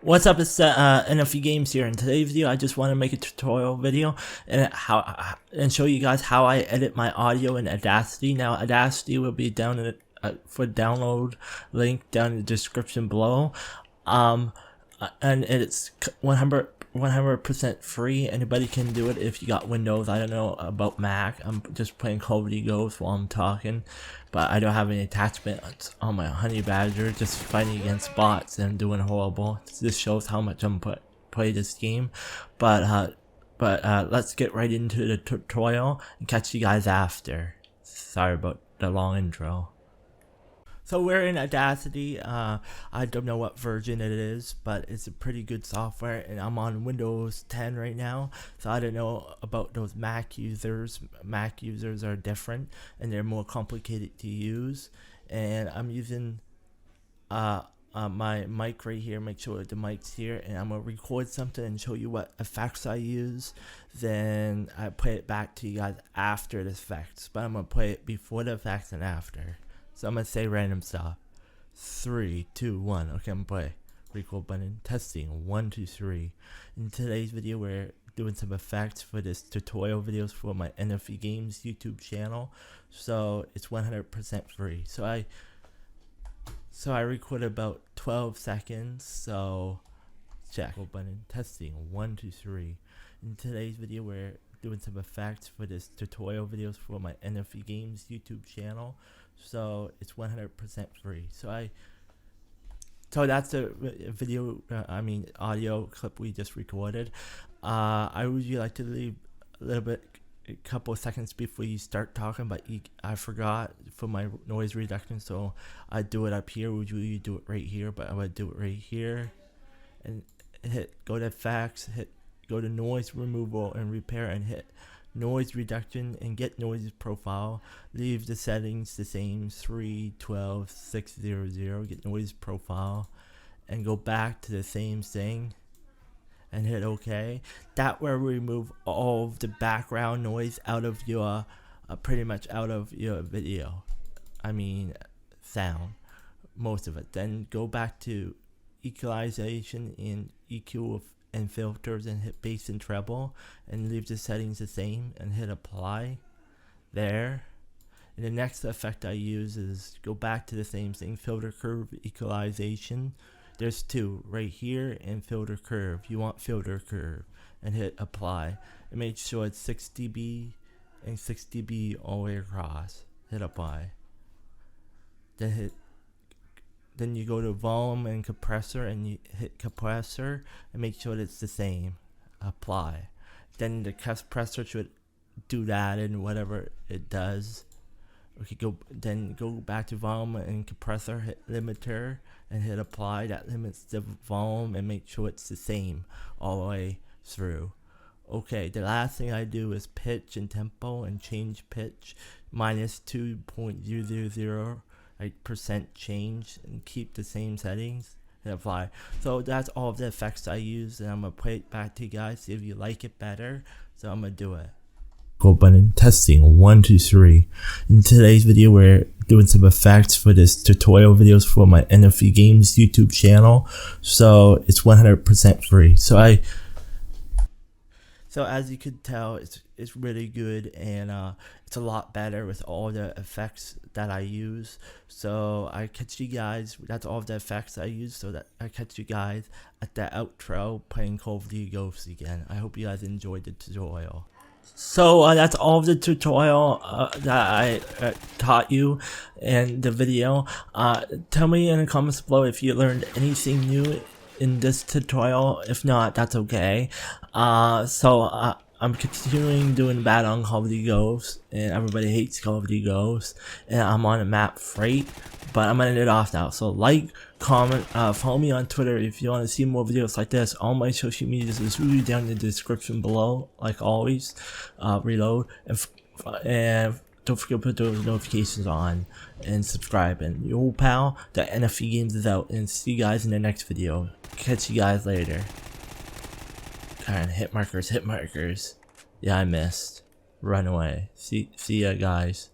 What's up, it's NFE Games here. In today's video, I just want to make a tutorial video and show you guys how I edit my audio in Audacity. Now, Audacity will be down in for download link down in the description below. And it's 100% free. Anybody can do it if you got Windows. I don't know about Mac. I'm just playing Call of Duty Ghosts while I'm talking, but I don't have any attachments on my Honey Badger, just fighting against bots and doing horrible. This shows how much I'm play this game. But let's get right into the tutorial and catch you guys after. Sorry about the long intro. So we're in Audacity. I don't know what version it is, but it's a pretty good software, and I'm on Windows 10 right now, so I don't know about those Mac users. Mac users are different, and they're more complicated to use. And I'm using my mic right here. Make sure the mic's here, and I'm gonna record something and show you what effects I use. Then I play it back to you guys after the effects, but I'm gonna play it before the effects and after. So I'm gonna say random stuff. 3, 2, 1. Okay, I'm gonna play. Record button. Testing. 1, 2, 3. In today's video, we're doing some effects for this tutorial videos for my NFE Games YouTube channel. So it's 100% free. So I recorded about 12 seconds. So check. Record button. Testing. 1, 2, 3. In today's video, we're doing some effects for this tutorial videos for my NFE Games YouTube channel. So it's 100% free. So that's a video, audio clip we just recorded. I would usually like to leave a couple of seconds before you start talking, but I forgot for my noise reduction, so I do it up here. Usually do it right here, but I would do it right here, and go to effects, go to noise removal and repair, and hit noise reduction and get noise profile. Leave the settings the same, 3, 12, 600. Get noise profile and go back to the same thing and hit OK. That will remove all of the background noise out of your pretty much out of your video, sound, most of it. Then go back to equalization and EQ and filters and hit bass and treble and leave the settings the same and hit apply there. And the next effect I use is go back to the same thing, filter curve equalization. There's two right here, and filter curve. You want filter curve and hit apply and make sure it's 6 dB and 6 dB all the way across. Hit apply. Then you go to volume and compressor and you hit compressor and make sure it's the same. Apply. Then the compressor should do that and whatever it does. Okay, go back to volume and compressor, hit limiter and hit apply. That limits the volume and make sure it's the same all the way through. Okay, the last thing I do is pitch and tempo and change pitch minus 2.000. Percent change and keep the same settings and apply. So that's all of the effects I use, and I'm gonna play it back to you guys, see if you like it better. So I'm gonna do it. Go button. Testing. 1, 2, 3. In today's video, we're doing some effects for this tutorial videos for my NFE Games YouTube channel. So it's 100% free. So as you could tell, it's really good, and it's a lot better with all the effects that I use. So I catch you guys. That's all the effects I use. So that I catch you guys at the outro playing Call of Duty Ghosts again. I hope you guys enjoyed the tutorial. So that's all of the tutorial that I taught you in the video. Tell me in the comments below if you learned anything new in this tutorial. If not, that's okay. I'm continuing doing bad on Call of Duty Ghosts, and everybody hates Call of Duty Ghosts, and I'm on a map Freight, but I'm gonna end it off now. So like, comment, follow me on Twitter if you want to see more videos like this. All my social medias is really down in the description below, like always. Reload, and don't forget to put those notifications on and subscribe. And your old pal, the NFE Games is out, and see you guys in the next video. Catch you guys later. And hit markers. Yeah, I missed. Run away. See ya, guys.